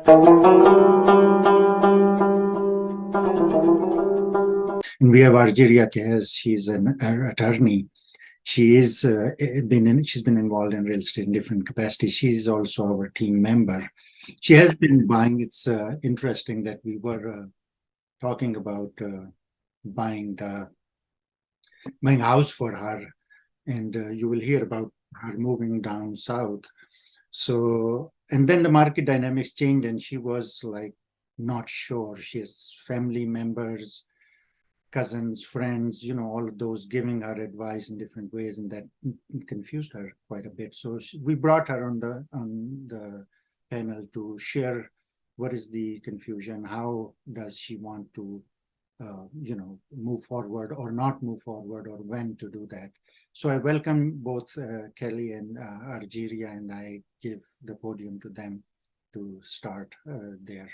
And we have Argeria Kez. She's an attorney. She's been involved in real estate in different capacities. She's also our team member. She has been buying. It's interesting that we were talking about buying buying a house for her, and you will hear about her moving down south. So, and then the market dynamics changed, and she was like not sure. She has family members, cousins, friends, all of those giving her advice in different ways, and that confused her quite a bit. So we brought her on the panel to share what is the confusion, how does she want to, move forward or not move forward, or when to do that. So I welcome both Kelly and Argeria, and I give the podium to them to start their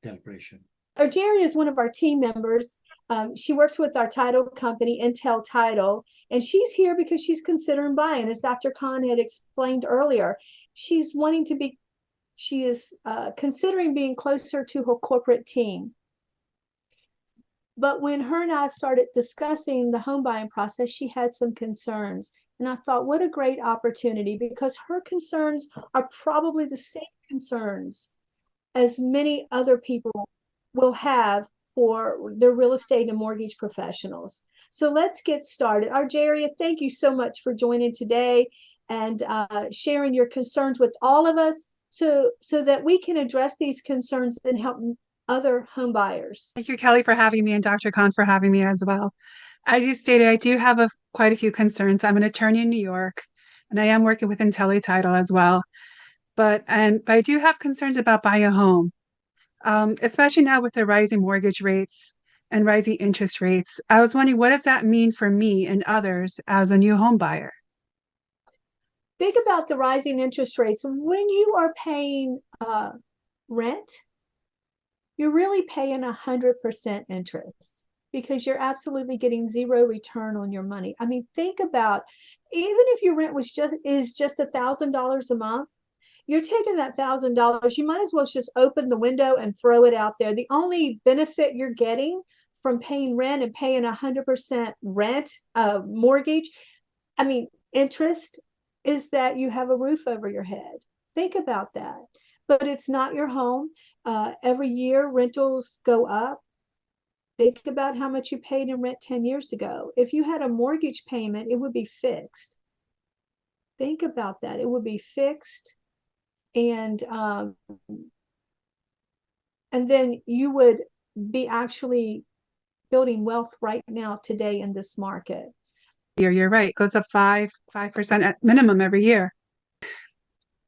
deliberation. Argeria is one of our team members. She works with our title company, Intel Title, and she's here because she's considering buying. As Dr. Khan had explained earlier, she is considering being closer to her corporate team. But when her and I started discussing the home buying process, she had some concerns. And I thought, what a great opportunity, because her concerns are probably the same concerns as many other people will have for their real estate and mortgage professionals. So let's get started. Argeria, thank you so much for joining today and sharing your concerns with all of us so that we can address these concerns and help other home buyers. Thank you, Kelly, for having me, and Dr. Khan for having me as well. As you stated, I do have quite a few concerns. I'm an attorney in New York, and I am working with IntelliTitle as well. But I do have concerns about buying a home. Especially now with the rising mortgage rates and rising interest rates. I was wondering, what does that mean for me and others as a new home buyer? Think about the rising interest rates. When you are paying rent, you're really paying 100% interest because you're absolutely getting zero return on your money. I mean, think about, even if your rent is just $1,000 a month, you're taking that $1,000, you might as well just open the window and throw it out there. The only benefit you're getting from paying rent and paying 100% rent, mortgage, interest, is that you have a roof over your head. Think about that. But it's not your home. Every year rentals go up. Think about how much you paid in rent 10 years ago. If you had a mortgage payment, it would be fixed. Think about that. It would be fixed. And then you would be actually building wealth right now today in this market. You're right. It goes up 5% at minimum every year.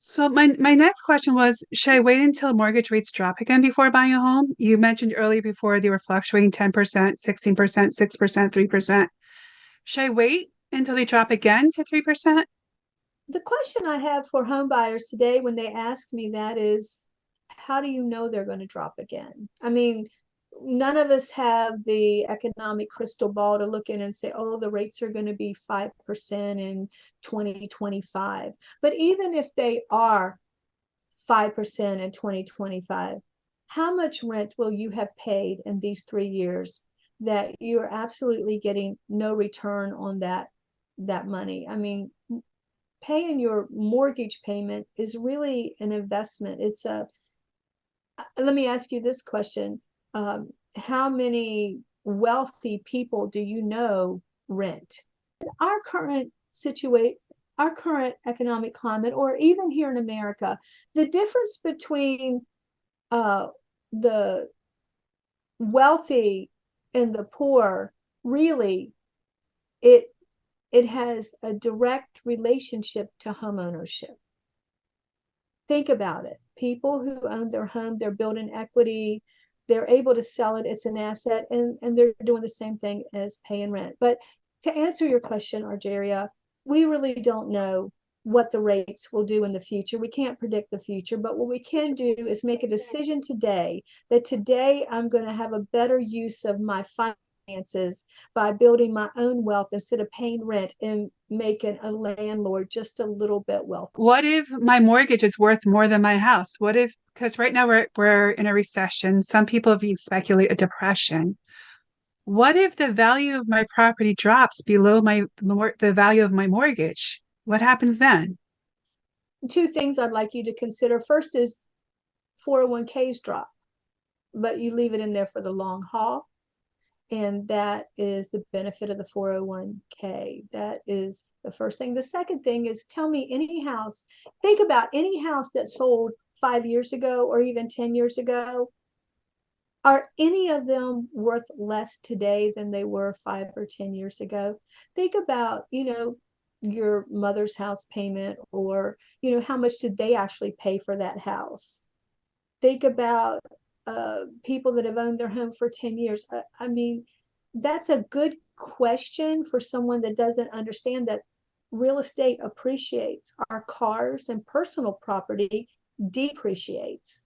So my next question was, should I wait until mortgage rates drop again before buying a home? You mentioned earlier before they were fluctuating 10%, 16%, 6%, 3%. Should I wait until they drop again to 3%? The question I have for home buyers today when they ask me that is, how do you know they're going to drop again? I mean, none of us have the economic crystal ball to look in and say, oh, the rates are going to be 5% in 2025. But even if they are 5% in 2025, how much rent will you have paid in these 3 years that you are absolutely getting no return on that money? I mean, paying your mortgage payment is really an investment. Let me ask you this question. How many wealthy people do you know rent? Our current economic climate, or even here in America, the difference between the wealthy and the poor, really, it has a direct relationship to home ownership. Think about it. People who own their home, they're building equity, they're able to sell it, it's an asset, and they're doing the same thing as paying rent. But to answer your question, Argeria, we really don't know what the rates will do in the future. We can't predict the future, but what we can do is make a decision today that today I'm going to have a better use of my finances by building my own wealth instead of paying rent and making a landlord just a little bit wealthy. What if my mortgage is worth more than my house? What if, because right now we're in a recession, some people have even speculate a depression. What if the value of my property drops below the value of my mortgage? What happens then? Two things I'd like you to consider. First is 401ks drop, but you leave it in there for the long haul. And that is the benefit of the 401k. That is the first thing. The second thing is tell me any house, think about any house that sold 5 years ago or even 10 years ago. Are any of them worth less today than they were 5 or 10 years ago? Think about, your mother's house payment, or, how much did they actually pay for that house? Think about people that have owned their home for 10 years. I mean, that's a good question for someone that doesn't understand that real estate appreciates. Our cars and personal property depreciates.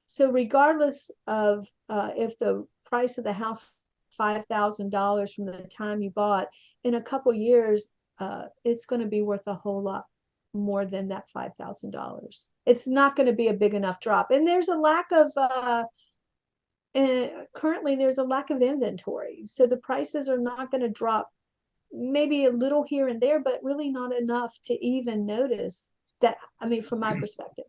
So regardless of if the price of the house $5,000 from the time you bought, in a couple years, it's going to be worth a whole lot more than that $5,000. It's not going to be a big enough drop. And there's a lack of currently there's a lack of inventory. So the prices are not going to drop, maybe a little here and there, but really not enough to even notice that. I mean, from my perspective.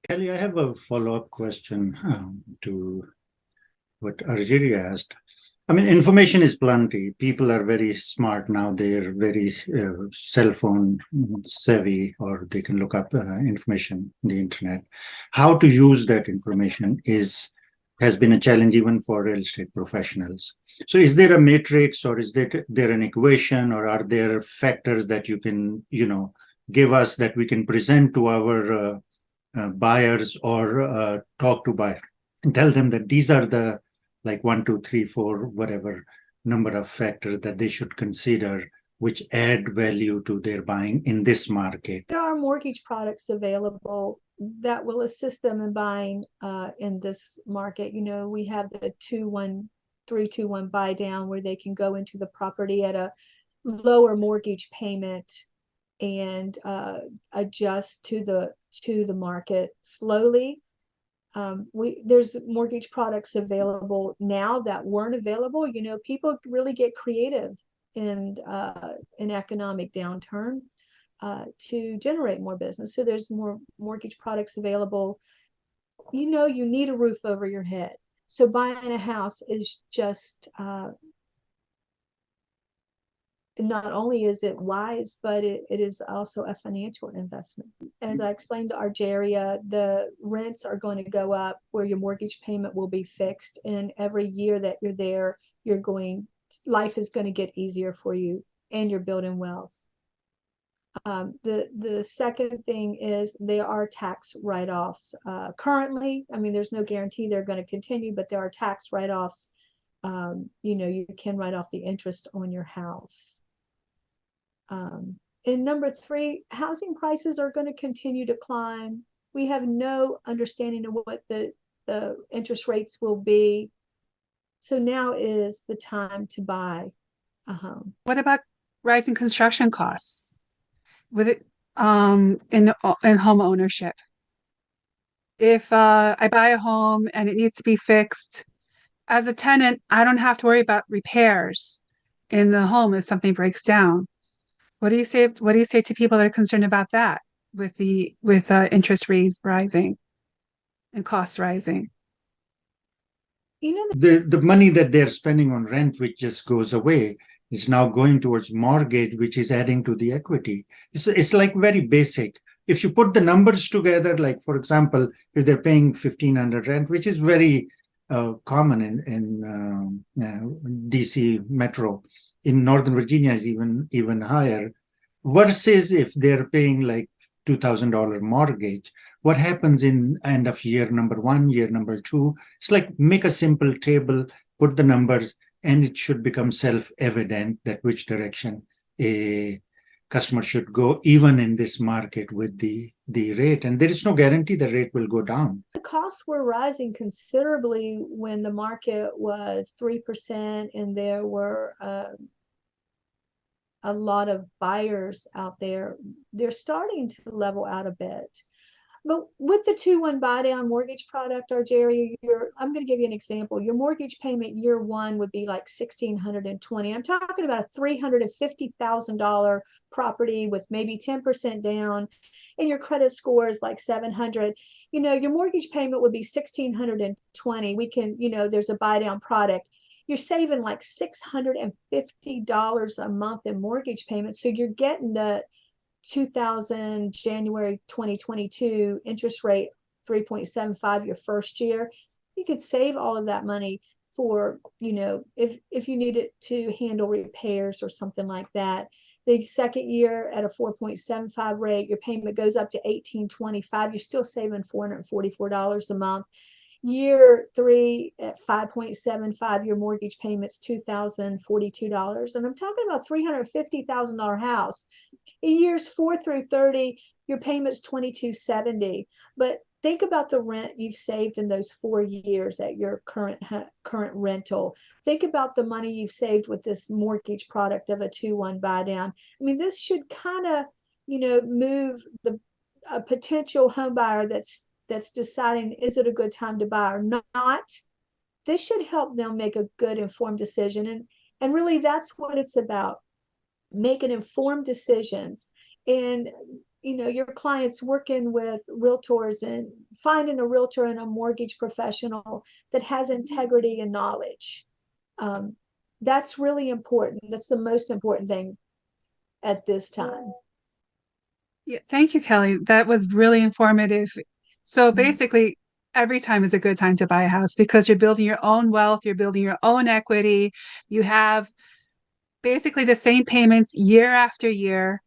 Kelly, I have a follow-up question to what Argeria asked. I mean, information is plenty. People are very smart now. They're very cell phone savvy, or they can look up information on the internet. How to use that information has been a challenge even for real estate professionals. So is there a matrix, or is there an equation, or are there factors that you can, give us that we can present to our buyers, or talk to buyers and tell them that these are the 1, 2, 3, 4, whatever number of factors that they should consider, which add value to their buying in this market? There are mortgage products available that will assist them in buying in this market. We have the 3-2-1 buy down, where they can go into the property at a lower mortgage payment and adjust to the market slowly. There's mortgage products available now that weren't available. People really get creative in economic downturns to generate more business. So there's more mortgage products available. You need a roof over your head. So buying a house is just not only is it wise, but it is also a financial investment. As I explained to Argeria, the rents are going to go up where your mortgage payment will be fixed. And every year that you're there, life is going to get easier for you, and you're building wealth. The second thing is there are tax write-offs. Currently, I mean, there's no guarantee they're going to continue, but there are tax write-offs. You can write off the interest on your house. And number 3, housing prices are going to continue to climb. We have no understanding of what the interest rates will be. So now is the time to buy a home. What about rising construction costs with it in home ownership? If I buy a home and it needs to be fixed, as a tenant, I don't have to worry about repairs in the home if something breaks down. What do you say to people that are concerned about that with interest rates rising and costs rising? The money that they're spending on rent, which just goes away, is now going towards mortgage, which is adding to the equity. It's like very basic. If you put the numbers together, like for example, if they're paying $1,500 rent, which is very common in DC Metro, in Northern Virginia is even higher, versus if they're paying like $2,000 mortgage, what happens in end of year number 1, year number 2? It's like make a simple table, put the numbers, and it should become self-evident that which direction customers should go even in this market with the rate. And there is no guarantee the rate will go down. The costs were rising considerably when the market was 3% and there were a lot of buyers out there. They're starting to level out a bit. But with the 2-1 buy down mortgage product, Jerry, I'm going to give you an example. Your mortgage payment year one would be like $1,620. I'm talking about a $350,000 property with maybe 10% down, and your credit score is like 700. Your mortgage payment would be $1,620. We can, there's a buy down product. You're saving like $650 a month in mortgage payments. So you're getting the 2000 January 2022 interest rate 3.75 your first year. You could save all of that money for, if you need it to handle repairs or something like that. The second year at a 4.75 rate, your payment goes up to $1,825. You're still saving $444 a month. Year 3 at 5.75, your mortgage payment's $2,042. And I'm talking about $350,000 house. In years 4 through 30, your payment's $2,270. But think about the rent you've saved in those 4 years at your current rental. Think about the money you've saved with this mortgage product of a 2-1 buy down. I mean, this should kind of, move a potential home buyer that's deciding, is it a good time to buy or not? This should help them make a good informed decision. And really that's what it's about, making informed decisions. And your clients working with realtors and finding a realtor and a mortgage professional that has integrity and knowledge. That's really important. That's the most important thing at this time. Yeah, thank you, Kelly. That was really informative. So basically, every time is a good time to buy a house because you're building your own wealth, you're building your own equity. You have basically the same payments year after year.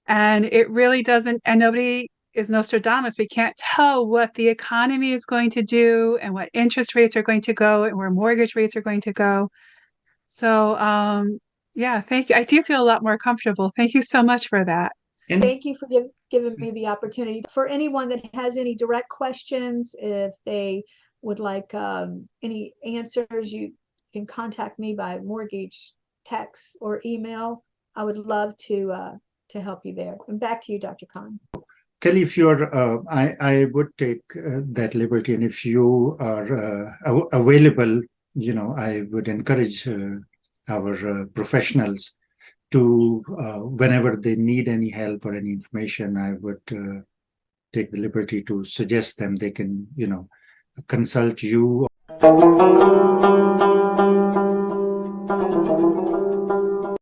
And it really doesn't, and nobody is Nostradamus. We can't tell what the economy is going to do and what interest rates are going to go and where mortgage rates are going to go. So, yeah, thank you. I do feel a lot more comfortable. Thank you so much for that. Thank you for giving me the opportunity. For anyone that has any direct questions, if they would like any answers, you can contact me by mortgage, text, or email. I would love to help you there. And back to you, Dr. Khan. Kelly, if you're, I would take that liberty, and if you are available, I would encourage our professionals to, whenever they need any help or any information, I would take the liberty to suggest them. They can, consult you.